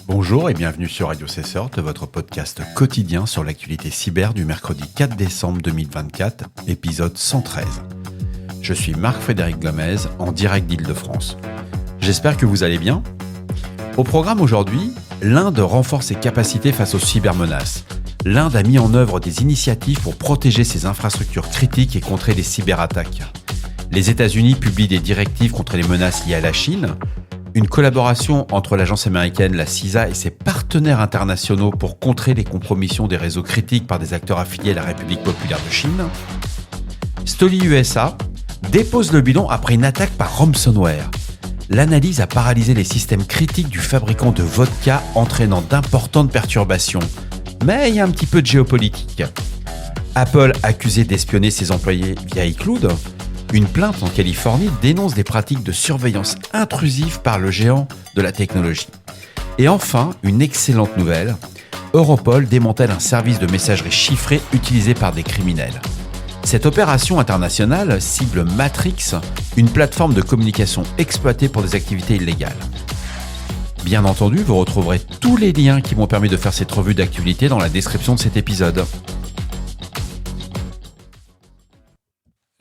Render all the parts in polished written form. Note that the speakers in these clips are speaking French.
Bonjour et bienvenue sur Radio Cessort, votre podcast quotidien sur l'actualité cyber du mercredi 4 décembre 2024, épisode 113. Je suis Marc-Frédéric Gomez, en direct d'Île-de-France. J'espère que vous allez bien. Au programme aujourd'hui, l'Inde renforce ses capacités face aux cybermenaces. L'Inde a mis en œuvre des initiatives pour protéger ses infrastructures critiques et contrer les cyberattaques. Les États-Unis publient des directives contre les menaces liées à la Chine. Une collaboration entre l'agence américaine, la CISA, et ses partenaires internationaux pour contrer les compromissions des réseaux critiques par des acteurs affiliés à la République populaire de Chine. Stoli USA dépose le bilan après une attaque par ransomware. L'analyse a paralysé les systèmes critiques du fabricant de vodka, entraînant d'importantes perturbations. Mais il y a un petit peu de géopolitique. Apple accusé d'espionner ses employés via iCloud. Une plainte en Californie dénonce des pratiques de surveillance intrusive par le géant de la technologie. Et enfin, une excellente nouvelle, Europol démantèle un service de messagerie chiffrée utilisé par des criminels. Cette opération internationale cible Matrix, une plateforme de communication exploitée pour des activités illégales. Bien entendu, vous retrouverez tous les liens qui m'ont permis de faire cette revue d'actualité dans la description de cet épisode.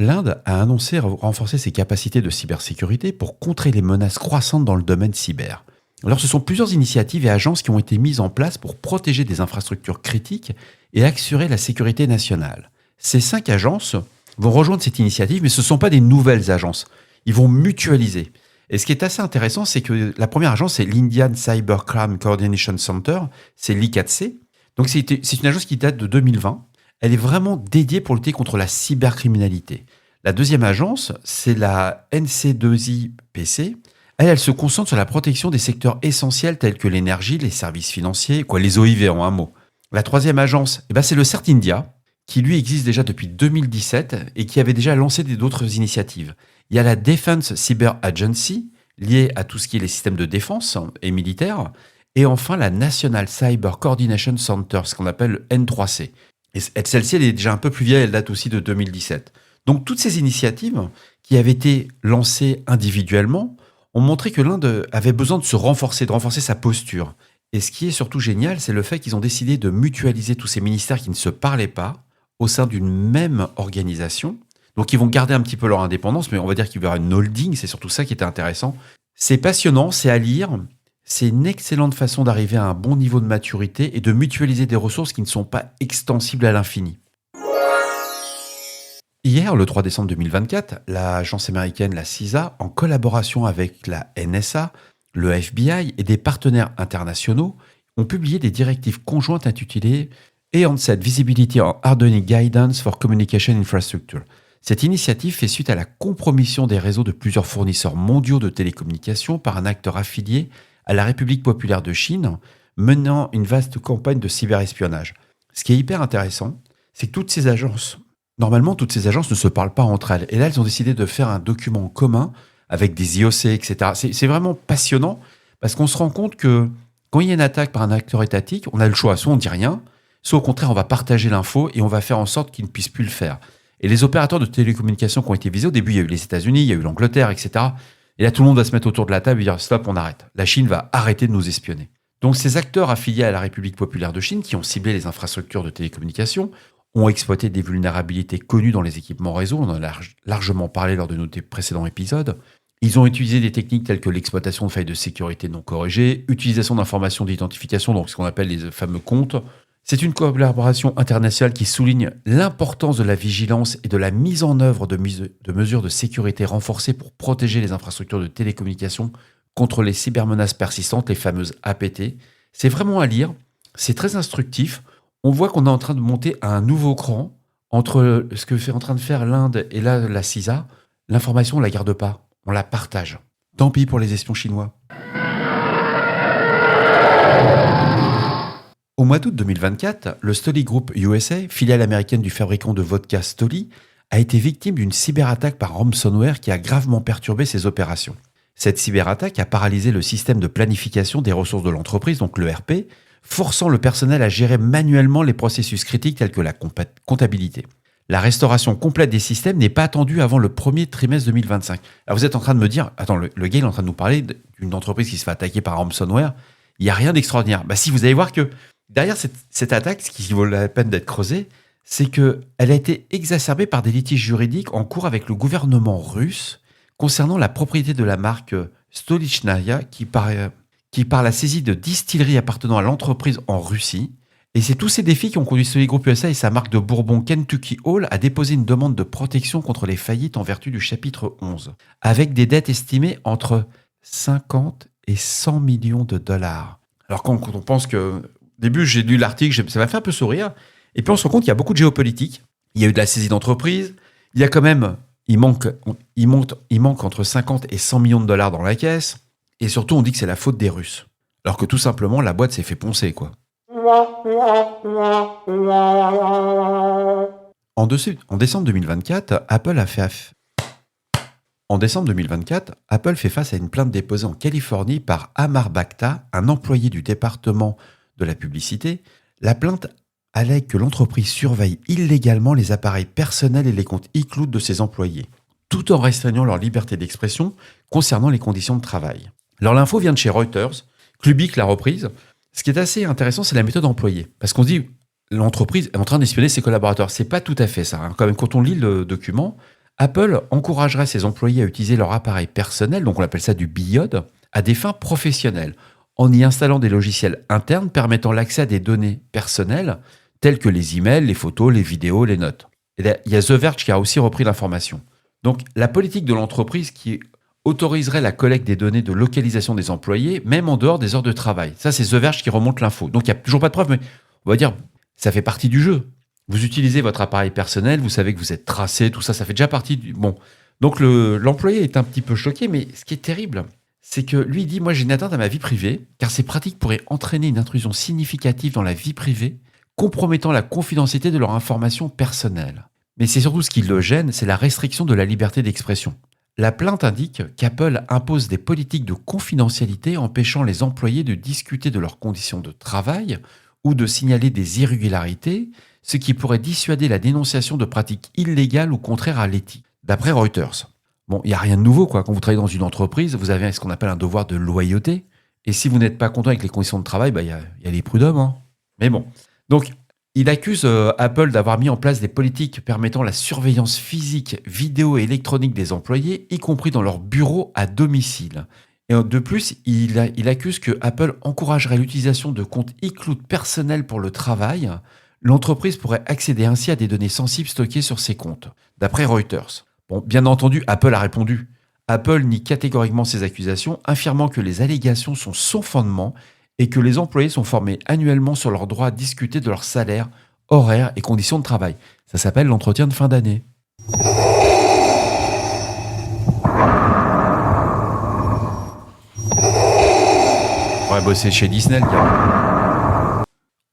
L'Inde a annoncé renforcer ses capacités de cybersécurité pour contrer les menaces croissantes dans le domaine cyber. Alors, ce sont plusieurs initiatives et agences qui ont été mises en place pour protéger des infrastructures critiques et assurer la sécurité nationale. Ces 5 agences vont rejoindre cette initiative, mais ce ne sont pas des nouvelles agences. Ils vont mutualiser. Et ce qui est assez intéressant, c'est que la première agence, c'est l'Indian Cybercrime Coordination Center, c'est l'I4C. Donc, c'est une agence qui date de 2020. Elle est vraiment dédiée pour lutter contre la cybercriminalité. La deuxième agence, c'est la NC2IPC. Elle se concentre sur la protection des secteurs essentiels tels que l'énergie, les services financiers, les OIV en un mot. La troisième agence, c'est le CERT India, qui lui existe déjà depuis 2017 et qui avait déjà lancé d'autres initiatives. Il y a la Defense Cyber Agency, liée à tout ce qui est les systèmes de défense et militaires. Et enfin, la National Cyber Coordination Center, ce qu'on appelle le N3C. Et celle-ci, elle est déjà un peu plus vieille, elle date aussi de 2017. Donc toutes ces initiatives qui avaient été lancées individuellement ont montré que l'Inde avait besoin de renforcer sa posture. Et ce qui est surtout génial, c'est le fait qu'ils ont décidé de mutualiser tous ces ministères qui ne se parlaient pas au sein d'une même organisation. Donc ils vont garder un petit peu leur indépendance, mais on va dire qu'il y aura une holding, c'est surtout ça qui était intéressant. C'est passionnant, c'est à lire. C'est une excellente façon d'arriver à un bon niveau de maturité et de mutualiser des ressources qui ne sont pas extensibles à l'infini. Hier, le 3 décembre 2024, l'agence américaine, la CISA, en collaboration avec la NSA, le FBI et des partenaires internationaux, ont publié des directives conjointes intitulées EANSET Visibility and Hardening Guidance for Communication Infrastructure. Cette initiative fait suite à la compromission des réseaux de plusieurs fournisseurs mondiaux de télécommunications par un acteur affilié à la République populaire de Chine, menant une vaste campagne de cyberespionnage. Ce qui est hyper intéressant, c'est que toutes ces agences ne se parlent pas entre elles. Et là, elles ont décidé de faire un document commun avec des IOC, etc. C'est vraiment passionnant parce qu'on se rend compte que quand il y a une attaque par un acteur étatique, on a le choix. Soit on ne dit rien, soit au contraire, on va partager l'info et on va faire en sorte qu'ils ne puissent plus le faire. Et les opérateurs de télécommunications qui ont été visés, au début, il y a eu les États-Unis, il y a eu l'Angleterre, etc. Et là, tout le monde va se mettre autour de la table et dire « Stop, on arrête. La Chine va arrêter de nous espionner. » Donc, ces acteurs affiliés à la République populaire de Chine, qui ont ciblé les infrastructures de télécommunications, ont exploité des vulnérabilités connues dans les équipements réseau. On en a largement parlé lors de nos précédents épisodes. Ils ont utilisé des techniques telles que l'exploitation de failles de sécurité non corrigées, utilisation d'informations d'identification, donc ce qu'on appelle les fameux comptes. C'est une collaboration internationale qui souligne l'importance de la vigilance et de la mise en œuvre de mesures de sécurité renforcées pour protéger les infrastructures de télécommunications contre les cybermenaces persistantes, les fameuses APT. C'est vraiment à lire, c'est très instructif. On voit qu'on est en train de monter à un nouveau cran entre ce que fait en train de faire l'Inde et là, la CISA. L'information, on ne la garde pas, on la partage. Tant pis pour les espions chinois. Au mois d'août 2024, le Stoli Group USA, filiale américaine du fabricant de vodka Stoli, a été victime d'une cyberattaque par ransomware qui a gravement perturbé ses opérations. Cette cyberattaque a paralysé le système de planification des ressources de l'entreprise, donc l'ERP, forçant le personnel à gérer manuellement les processus critiques tels que la comptabilité. La restauration complète des systèmes n'est pas attendue avant le premier trimestre 2025. Alors vous êtes en train de me dire, attends, le gars il est en train de nous parler d'une entreprise qui se fait attaquer par ransomware, Il n'y a rien d'extraordinaire. Bah si, vous allez voir que derrière cette attaque, ce qui vaut la peine d'être creusé, c'est qu'elle a été exacerbée par des litiges juridiques en cours avec le gouvernement russe concernant la propriété de la marque Stolichnaya qui par la saisie de distilleries appartenant à l'entreprise en Russie. Et c'est tous ces défis qui ont conduit Solid Group USA et sa marque de bourbon Kentucky Hall à déposer une demande de protection contre les faillites en vertu du chapitre 11, avec des dettes estimées entre 50 et 100 millions de dollars. Alors quand on pense que... Au début, j'ai lu l'article, ça m'a fait un peu sourire. Et puis on se rend compte qu'il y a beaucoup de géopolitique. Il y a eu de la saisie d'entreprise. Il y a quand même... Il manque entre 50 et 100 millions de dollars dans la caisse. Et surtout, on dit que c'est la faute des Russes. Alors que tout simplement, la boîte s'est fait poncer, quoi. En décembre 2024, Apple fait face à une plainte déposée en Californie par Amar Bakhta, un employé du département de la publicité. La plainte allègue que l'entreprise surveille illégalement les appareils personnels et les comptes iCloud de ses employés, tout en restreignant leur liberté d'expression concernant les conditions de travail. Alors l'info vient de chez Reuters, Klubik l'a reprise. Ce qui est assez intéressant, c'est la méthode employée. Parce qu'on se dit, l'entreprise est en train d'espionner ses collaborateurs. C'est pas tout à fait ça. Quand même, quand on lit le document, Apple encouragerait ses employés à utiliser leur appareil personnel, donc on appelle ça du BIOD, à des fins professionnelles, en y installant des logiciels internes permettant l'accès à des données personnelles, telles que les emails, les photos, les vidéos, les notes. Et là, il y a The Verge qui a aussi repris l'information. Donc, la politique de l'entreprise qui autoriserait la collecte des données de localisation des employés, même en dehors des heures de travail. Ça, c'est The Verge qui remonte l'info. Donc, il n'y a toujours pas de preuve, mais on va dire, ça fait partie du jeu. Vous utilisez votre appareil personnel, vous savez que vous êtes tracé, tout ça, ça fait déjà partie du... Bon, donc l'employé est un petit peu choqué, mais ce qui est terrible, c'est que lui dit, moi j'ai une atteinte à ma vie privée, car ces pratiques pourraient entraîner une intrusion significative dans la vie privée, compromettant la confidentialité de leurs informations personnelles. Mais c'est surtout ce qui le gêne, c'est la restriction de la liberté d'expression. La plainte indique qu'Apple impose des politiques de confidentialité empêchant les employés de discuter de leurs conditions de travail ou de signaler des irrégularités, ce qui pourrait dissuader la dénonciation de pratiques illégales ou contraires à l'éthique. D'après Reuters. Bon, il n'y a rien de nouveau, quoi. Quand vous travaillez dans une entreprise, vous avez ce qu'on appelle un devoir de loyauté. Et si vous n'êtes pas content avec les conditions de travail, il y a les prud'hommes. Hein. Mais bon. Donc, il accuse Apple d'avoir mis en place des politiques permettant la surveillance physique, vidéo et électronique des employés, y compris dans leur bureau à domicile. Et de plus, il accuse que Apple encouragerait l'utilisation de comptes iCloud personnels pour le travail. L'entreprise pourrait accéder ainsi à des données sensibles stockées sur ses comptes, d'après Reuters. Bon, bien entendu, Apple a répondu. Apple nie catégoriquement ces accusations, affirmant que les allégations sont sans fondement et que les employés sont formés annuellement sur leur droit à discuter de leur salaire, horaire et conditions de travail. Ça s'appelle l'entretien de fin d'année. On va bosser chez Disney, le gars.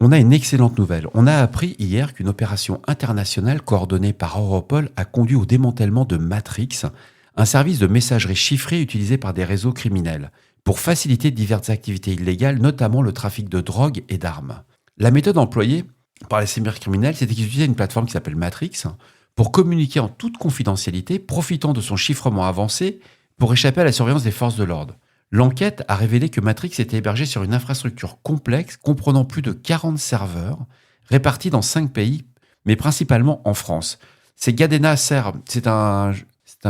On a une excellente nouvelle. On a appris hier qu'une opération internationale coordonnée par Europol a conduit au démantèlement de Matrix, un service de messagerie chiffrée utilisé par des réseaux criminels, pour faciliter diverses activités illégales, notamment le trafic de drogue et d'armes. La méthode employée par les cybercriminels, c'était qu'ils utilisaient une plateforme qui s'appelle Matrix pour communiquer en toute confidentialité, profitant de son chiffrement avancé pour échapper à la surveillance des forces de l'ordre. L'enquête a révélé que Matrix était hébergé sur une infrastructure complexe comprenant plus de 40 serveurs, répartis dans 5 pays, mais principalement en France. C'est Gadena Serre, c'est un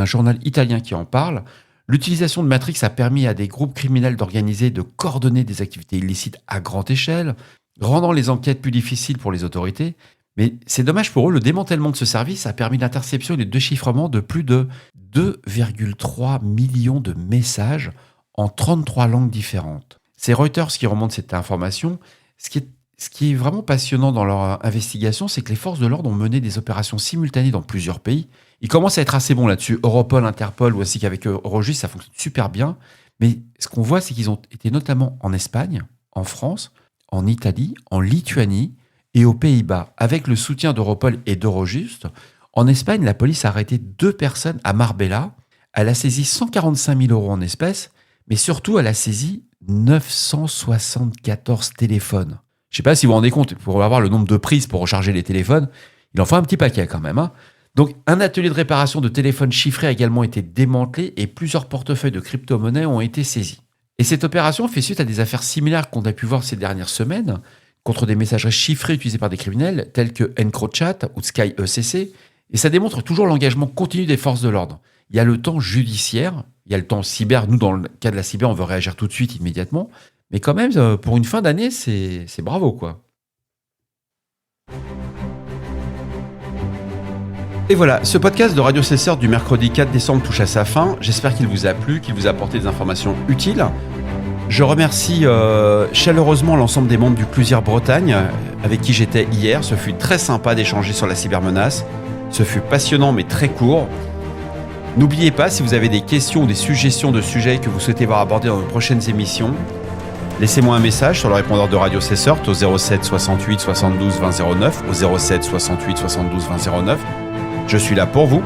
journal italien qui en parle. L'utilisation de Matrix a permis à des groupes criminels d'organiser et de coordonner des activités illicites à grande échelle, rendant les enquêtes plus difficiles pour les autorités. Mais c'est dommage pour eux, le démantèlement de ce service a permis l'interception et le déchiffrement de plus de 2,3 millions de messages en 33 langues différentes. C'est Reuters qui remonte cette information. Ce qui est vraiment passionnant dans leur investigation, c'est que les forces de l'ordre ont mené des opérations simultanées dans plusieurs pays. Ils commencent à être assez bons là-dessus. Europol, Interpol, ou ainsi qu'avec Eurojust, ça fonctionne super bien. Mais ce qu'on voit, c'est qu'ils ont été notamment en Espagne, en France, en Italie, en Lituanie et aux Pays-Bas. Avec le soutien d'Europol et d'Eurojust, en Espagne, la police a arrêté 2 personnes à Marbella. Elle a saisi 145 000 € en espèces, mais surtout, elle a saisi 974 téléphones. Je ne sais pas si vous vous rendez compte, pour avoir le nombre de prises pour recharger les téléphones, il en faut un petit paquet quand même. Hein. Donc, un atelier de réparation de téléphones chiffrés a également été démantelé et plusieurs portefeuilles de crypto-monnaies ont été saisis. Et cette opération fait suite à des affaires similaires qu'on a pu voir ces dernières semaines contre des messageries chiffrées utilisées par des criminels tels que EncroChat ou SkyECC. Et ça démontre toujours l'engagement continu des forces de l'ordre. Il y a le temps judiciaire, il y a le temps cyber. Nous, dans le cas de la cyber, on veut réagir tout de suite, immédiatement. Mais quand même, pour une fin d'année, c'est bravo, quoi. Et voilà, ce podcast de Radio Cesseur du mercredi 4 décembre touche à sa fin. J'espère qu'il vous a plu, qu'il vous a apporté des informations utiles. Je remercie chaleureusement l'ensemble des membres du Clusier Bretagne avec qui j'étais hier. Ce fut très sympa d'échanger sur la cybermenace. Ce fut passionnant mais très court. N'oubliez pas, si vous avez des questions ou des suggestions de sujets que vous souhaitez voir abordés dans nos prochaines émissions, laissez-moi un message sur le répondeur de Radio Cesseur au 07 68 72 20 09, au 07 68 72 20 09. Je suis là pour vous.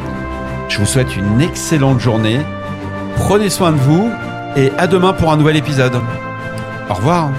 Je vous souhaite une excellente journée. Prenez soin de vous et à demain pour un nouvel épisode. Au revoir.